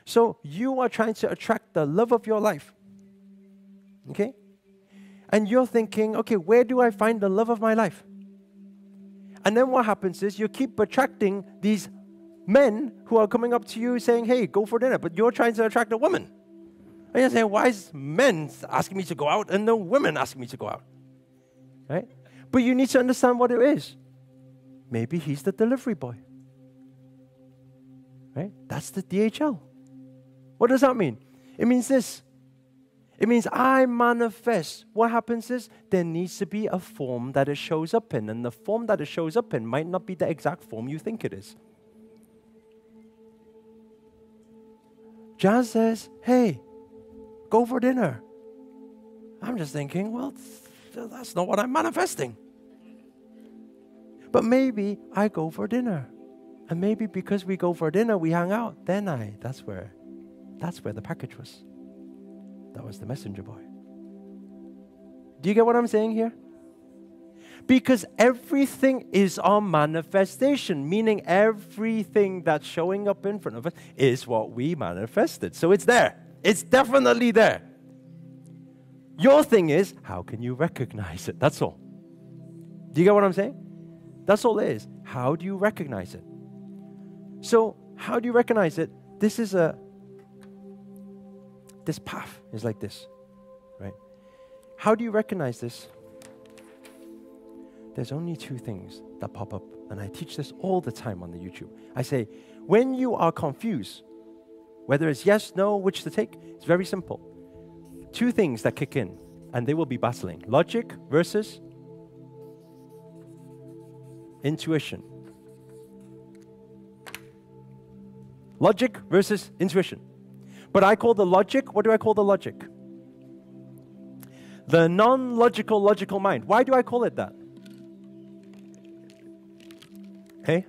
So you are trying to attract the love of your life. Okay? And you're thinking, okay, where do I find the love of my life? And then what happens is you keep attracting these men who are coming up to you saying, hey, go for dinner, but you're trying to attract a woman. And you're saying, why is men asking me to go out and no women asking me to go out? Right? But you need to understand what it is. Maybe he's the delivery boy. Right? That's the DHL. What does that mean? It means this. It means I manifest. What happens is there needs to be a form that it shows up in, and the form that it shows up in might not be the exact form you think it is. John says, hey, go for dinner. I'm just thinking, well, that's not what I'm manifesting. But maybe I go for dinner. And maybe because we go for dinner, we hang out. Then that's where the package was. That was the messenger boy. Do you get what I'm saying here? Because everything is our manifestation, meaning everything that's showing up in front of us is what we manifested. So it's there. It's definitely there. Your thing is, how can you recognize it? That's all. Do you get what I'm saying? That's all it is. How do you recognize it? So, how do you recognize it? This path is like this, right? How do you recognize this? There's only two things that pop up, and I teach this all the time on the YouTube. I say, when you are confused, whether it's yes, no, which to take, it's very simple. Two things that kick in, and they will be battling. Logic versus intuition. Logic versus intuition. But I call the logic, what do I call the logic? The non-logical logical mind. Why do I call it that? Okay?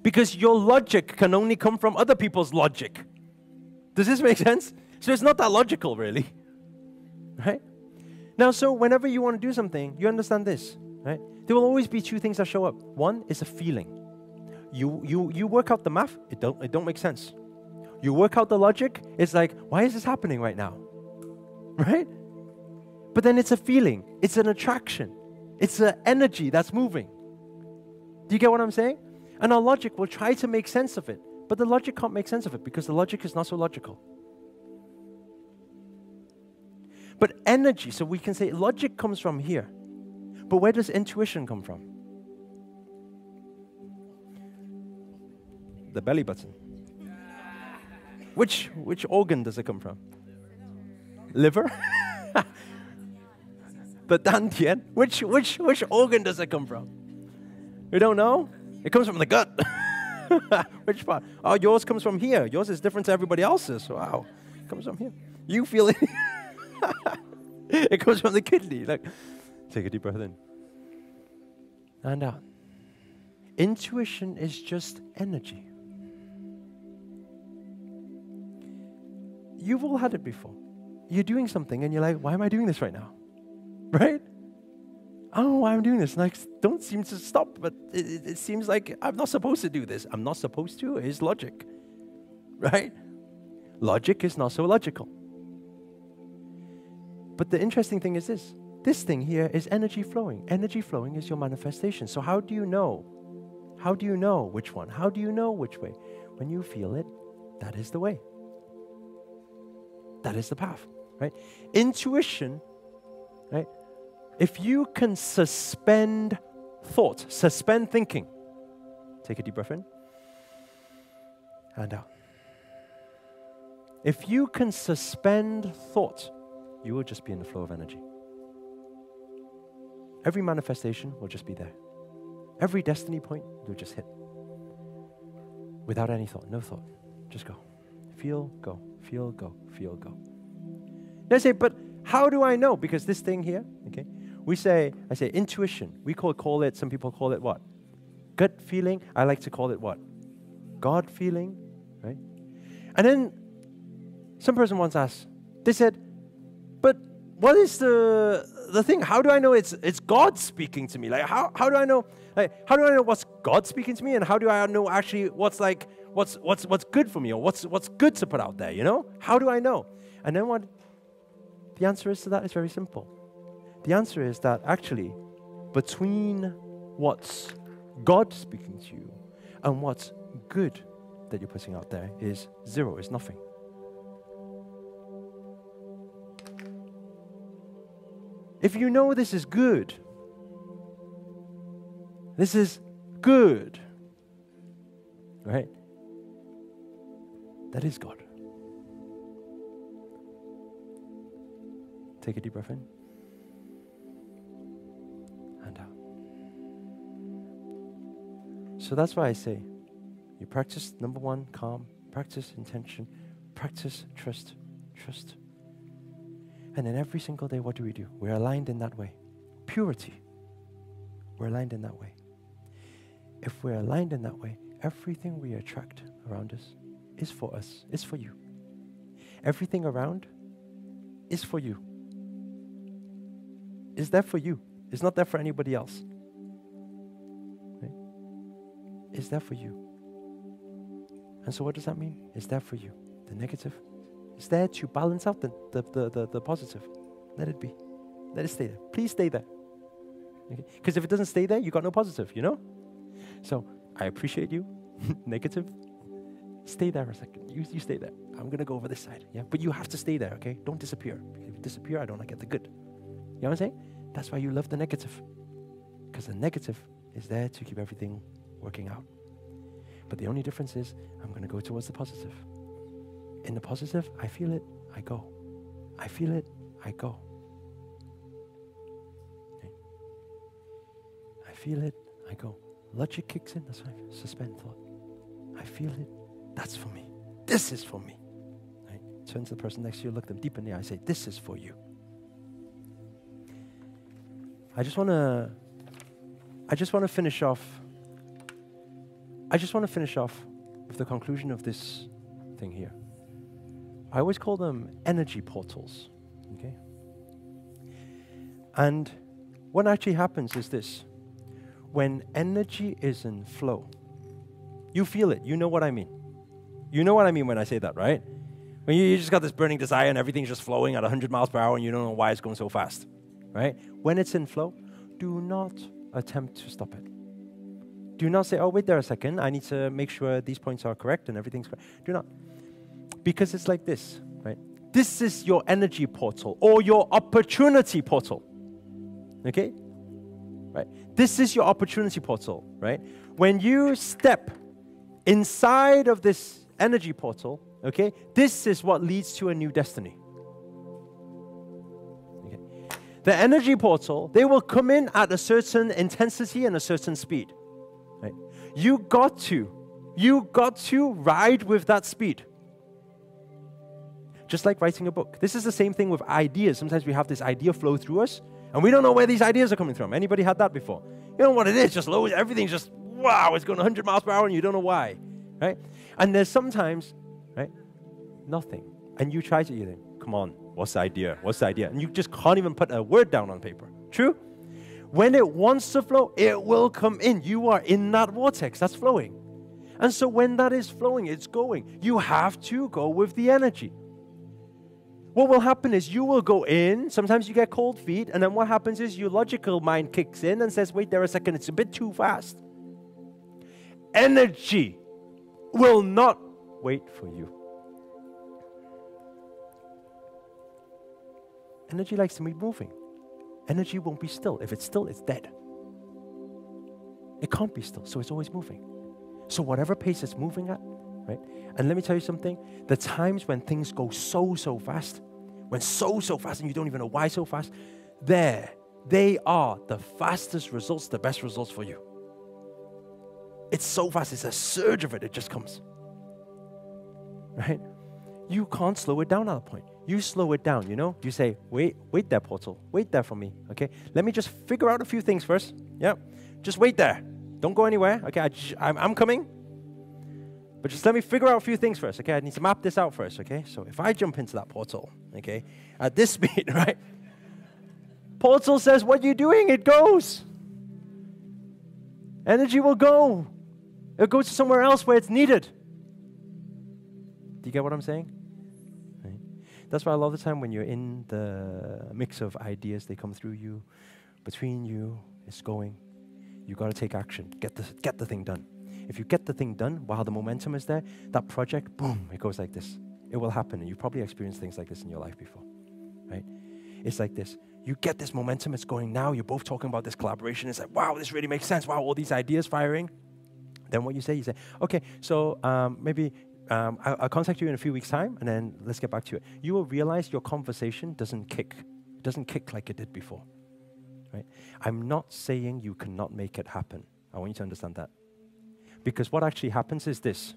Because your logic can only come from other people's logic. Does this make sense? So it's not that logical, really. Right? Now, so whenever you want to do something, you understand this, right? There will always be two things that show up. One is a feeling. You work out the math, it don't make sense. You work out the logic, it's like, why is this happening right now? Right? But then it's a feeling, it's an attraction, it's an energy that's moving. Do you get what I'm saying? And our logic will try to make sense of it, but the logic can't make sense of it because the logic is not so logical. But energy, so we can say logic comes from here, but where does intuition come from? The belly button. Which organ does it come from? Liver? The dantian? Which organ does it come from? We don't know. It comes from the gut. Which part? Oh, yours comes from here. Yours is different to everybody else's. Wow. It comes from here. You feel it. It comes from the kidney. Like, take a deep breath in. And out. Intuition is just energy. You've all had it before. You're doing something and you're like, why am I doing this right now? Right? I don't know why I'm doing this. And I don't seem to stop, but it seems like I'm not supposed to do this. I'm not supposed to. It's logic. Right? Logic is not so logical. But the interesting thing is this. This thing here is energy flowing. Energy flowing is your manifestation. So how do you know? How do you know which one? How do you know which way? When you feel it, that is the way. That is the path, right? Intuition, right? If you can suspend thought, suspend thinking, take a deep breath in and out. If you can suspend thought, you will just be in the flow of energy. Every manifestation will just be there. Every destiny point, you'll just hit. Without any thought, no thought. Just go. Feel, go. Feel, go. Feel, go. Now I say, but how do I know? Because this thing here, okay, I say intuition. We call it, some people call it what? Gut feeling. I like to call it what? God feeling, right? And then some person once asked, they said, but what is the thing? How do I know it's God speaking to me? Like how do I know? Like how do I know what's God speaking to me? And how do I know actually what's what's good for me, or what's good to put out there, you know? How do I know? And then what the answer is to that is very simple. The answer is that actually, between what's God speaking to you and what's good that you're putting out there is zero, is nothing. If you know this is good, right? That is God. Take a deep breath in and out. So that's why I say, you practice, number one, calm, practice intention, practice trust. And then every single day, what do? We're aligned in that way. Purity. We're aligned in that way. If we're aligned in that way, everything we attract around us is for us, is for you. Everything around is for you. It's there for you. It's not there for anybody else. Right? It's there for you. And so what does that mean? It's there for you. The negative. It's there to balance out the positive. Let it be. Let it stay there. Please stay there. Because if it doesn't stay there, you got no positive, you know? So I appreciate you. Negative. Stay there a second. You stay there. I'm going to go over this side. Yeah, but you have to stay there, okay? Don't disappear. If you disappear, I don't get the good. You know what I'm saying? That's why you love the negative. Because the negative is there to keep everything working out. But the only difference is I'm going to go towards the positive. In the positive, I feel it, I go. I feel it, I go. Okay. I feel it, I go. Logic kicks in, that's why I suspend thought. I feel it, that's for me. This is for me. Right? Turn to the person next to you, look them deep in the eye, say, this is for you. I just want to finish off with the conclusion of this thing here. I always call them energy portals, okay? And what actually happens is this. When energy is in flow, you feel it. You know what I mean. You know what I mean when I say that, right? When you just got this burning desire and everything's just flowing at 100 miles per hour and you don't know why it's going so fast, right? When it's in flow, do not attempt to stop it. Do not say, oh, wait there a second. I need to make sure these points are correct and everything's correct. Do not. Because it's like this, right? This is your energy portal or your opportunity portal, okay? Right? This is your opportunity portal, right? When you step inside of this energy portal, okay, this is what leads to a new destiny. Okay. The energy portal, they will come in at a certain intensity and a certain speed, right? You got to ride with that speed. Just like writing a book. This is the same thing with ideas. Sometimes we have this idea flow through us, and we don't know where these ideas are coming from. Anybody had that before? You know what it is, just low, everything's just, wow, it's going 100 miles per hour, and you don't know why, right? And there's sometimes, right, nothing. And you try to, you think, come on, what's the idea? What's the idea? And you just can't even put a word down on paper. True? When it wants to flow, it will come in. You are in that vortex that's flowing. And so when that is flowing, it's going. You have to go with the energy. What will happen is you will go in, sometimes you get cold feet, and then what happens is your logical mind kicks in and says, wait there a second, it's a bit too fast. Energy will not wait for you. Energy likes to be moving. Energy won't be still. If it's still, it's dead. It can't be still, so it's always moving. So whatever pace it's moving at, right? And let me tell you something, the times when things go so fast, when so fast and you don't even know why so fast, they are the fastest results, the best results for you. It's so fast, it's a surge of it, it just comes. Right? You can't slow it down at a point. You slow it down, you know? You say, wait there, portal. Wait there for me, okay? Let me just figure out a few things first. Yeah? Just wait there. Don't go anywhere, okay? I'm coming. But just let me figure out a few things first, okay? I need to map this out first, okay? So if I jump into that portal, okay, at this speed, right? Portal says, what are you doing? It goes. Energy will go. It'll go to somewhere else where it's needed. you get what I'm saying? Right? That's why a lot of the time when you're in the mix of ideas, they come through you, between you, it's going. You got to take action. Get the thing done. If you get the thing done while the momentum is there, that project, boom, it goes like this. It will happen. And you've probably experienced things like this in your life before, right? It's like this. You get this momentum, it's going now. You're both talking about this collaboration. It's like, wow, this really makes sense. Wow, all these ideas firing. Then what you say, okay, so maybe I'll contact you in a few weeks' time, and then let's get back to it. You will realize your conversation doesn't kick. It doesn't kick like it did before, right? I'm not saying you cannot make it happen. I want you to understand that. Because what actually happens is this.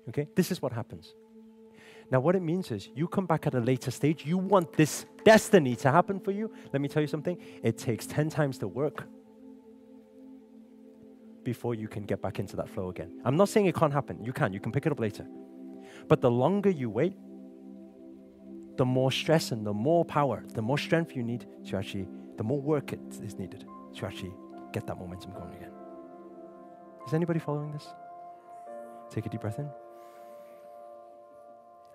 Okay? This is what happens. Now, what it means is you come back at a later stage. You want this destiny to happen for you. Let me tell you something. It takes 10 times the work before you can get back into that flow again. I'm not saying it can't happen. You can pick it up later. But the longer you wait, the more stress and the more power, the more strength you need to actually, the more work it is needed to actually get that momentum going again. Is anybody following this? Take a deep breath in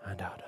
and out.